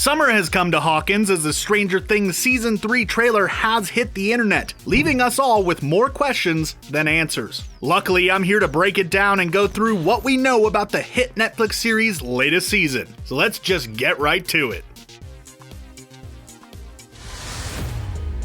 Summer has come to Hawkins as the Stranger Things Season 3 trailer has hit the internet, leaving us all with more questions than answers. Luckily, I'm here to break it down and go through what we know about the hit Netflix series' latest season. So let's just get right to it.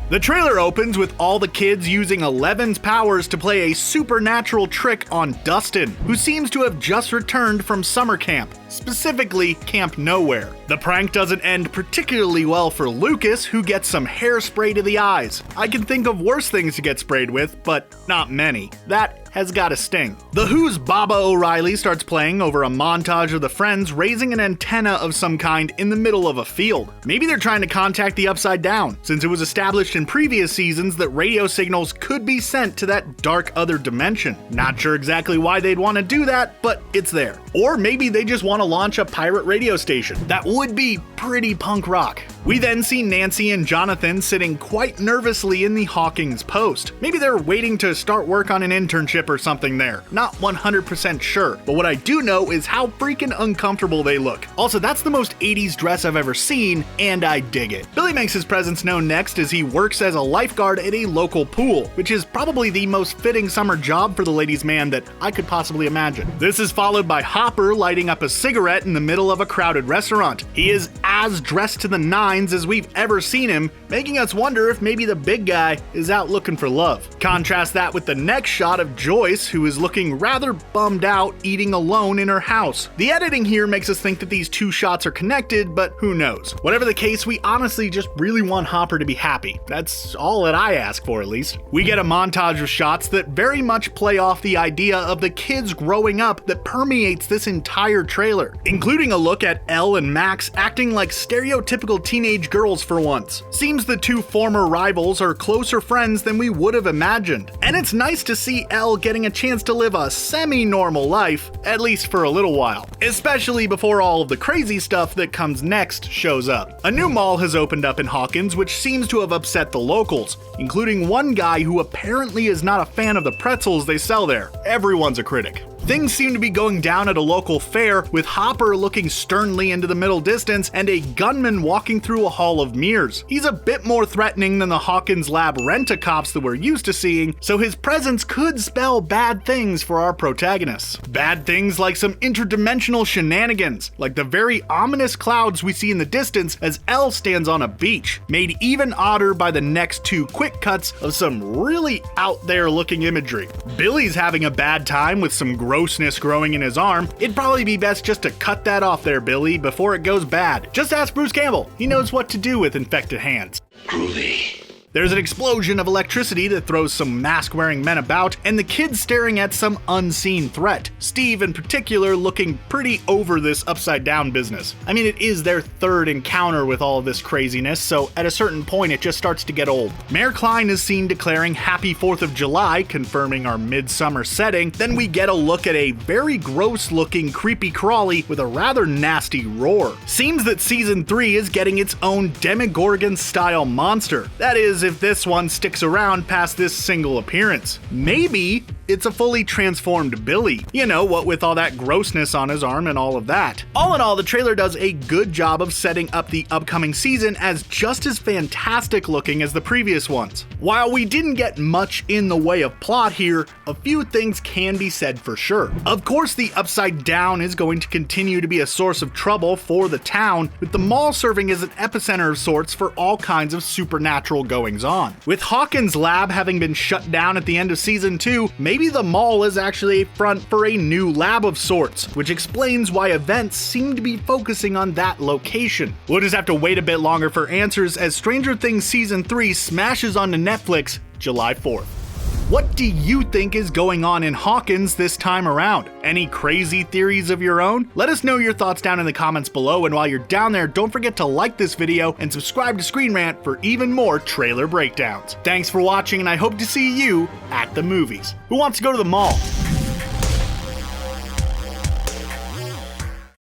The trailer opens with all the kids using Eleven's powers to play a supernatural trick on Dustin, who seems to have just returned from summer camp, specifically Camp Nowhere. The prank doesn't end particularly well for Lucas, who gets some hairspray to the eyes. I can think of worse things to get sprayed with, but not many. That has got a sting. The Who's Baba O'Reilly starts playing over a montage of the friends raising an antenna of some kind in the middle of a field. Maybe they're trying to contact the Upside Down, since it was established in previous seasons that radio signals could be sent to that dark other dimension. Not sure exactly why they'd want to do that, but it's there. Or maybe they just want to launch a pirate radio station. That would be pretty punk rock. We then see Nancy and Jonathan sitting quite nervously in the Hawkins post. Maybe they're waiting to start work on an internship or something there. Not 100% sure, but what I do know is how freaking uncomfortable they look. Also, that's the most 80s dress I've ever seen, and I dig it. Billy makes his presence known next as he works as a lifeguard at a local pool, which is probably the most fitting summer job for the ladies' man that I could possibly imagine. This is followed by Hopper lighting up a cigarette in the middle of a crowded restaurant. He is as dressed to the nines as we've ever seen him, making us wonder if maybe the big guy is out looking for love. Contrast that with the next shot of Joyce, who is looking rather bummed out eating alone in her house. The editing here makes us think that these two shots are connected, but who knows. Whatever the case, we honestly just really want Hopper to be happy. That's all that I ask for, at least. We get a montage of shots that very much play off the idea of the kids growing up that permeates this entire trailer, including a look at Elle and Max acting like stereotypical teenage girls for once. Seems the two former rivals are closer friends than we would have imagined. And it's nice to see Elle getting a chance to live a semi-normal life, at least for a little while. Especially before all of the crazy stuff that comes next shows up. A new mall has opened up in Hawkins, which seems to have upset the locals, including one guy who apparently is not a fan of the pretzels they sell there. Everyone's a critic. Things seem to be going down at a local fair, with Hopper looking sternly into the middle distance and a gunman walking through a hall of mirrors. He's a bit more threatening than the Hawkins lab rent-a-cops that we're used to seeing, so his presence could spell bad things for our protagonists. Bad things like some interdimensional shenanigans, like the very ominous clouds we see in the distance as Elle stands on a beach, made even odder by the next two quick cuts of some really out there looking imagery. Billy's having a bad time with some grossness growing in his arm. It'd probably be best just to cut that off there, Billy, before it goes bad. Just ask Bruce Campbell. He knows what to do with infected hands. Groovy. There's an explosion of electricity that throws some mask-wearing men about, and the kids staring at some unseen threat. Steve, in particular, looking pretty over this upside-down business. I mean, it is their third encounter with all of this craziness, so at a certain point it just starts to get old. Mayor Klein is seen declaring Happy 4th of July, confirming our midsummer setting. Then we get a look at a very gross-looking creepy crawly with a rather nasty roar. Seems that Season 3 is getting its own Demogorgon-style monster. That is, if this one sticks around past this single appearance. Maybe it's a fully transformed Billy. You know, what with all that grossness on his arm and all of that. All in all, the trailer does a good job of setting up the upcoming season as just as fantastic looking as the previous ones. While we didn't get much in the way of plot here, a few things can be said for sure. Of course, the Upside Down is going to continue to be a source of trouble for the town, with the mall serving as an epicenter of sorts for all kinds of supernatural goings on. With Hawkins' lab having been shut down at the end of Season 2, maybe the mall is actually a front for a new lab of sorts, which explains why events seem to be focusing on that location. We'll just have to wait a bit longer for answers as Stranger Things Season 3 smashes onto Netflix July 4th. What do you think is going on in Hawkins this time around? Any crazy theories of your own? Let us know your thoughts down in the comments below, and while you're down there, don't forget to like this video and subscribe to ScreenRant for even more trailer breakdowns. Thanks for watching, and I hope to see you at the movies. Who wants to go to the mall?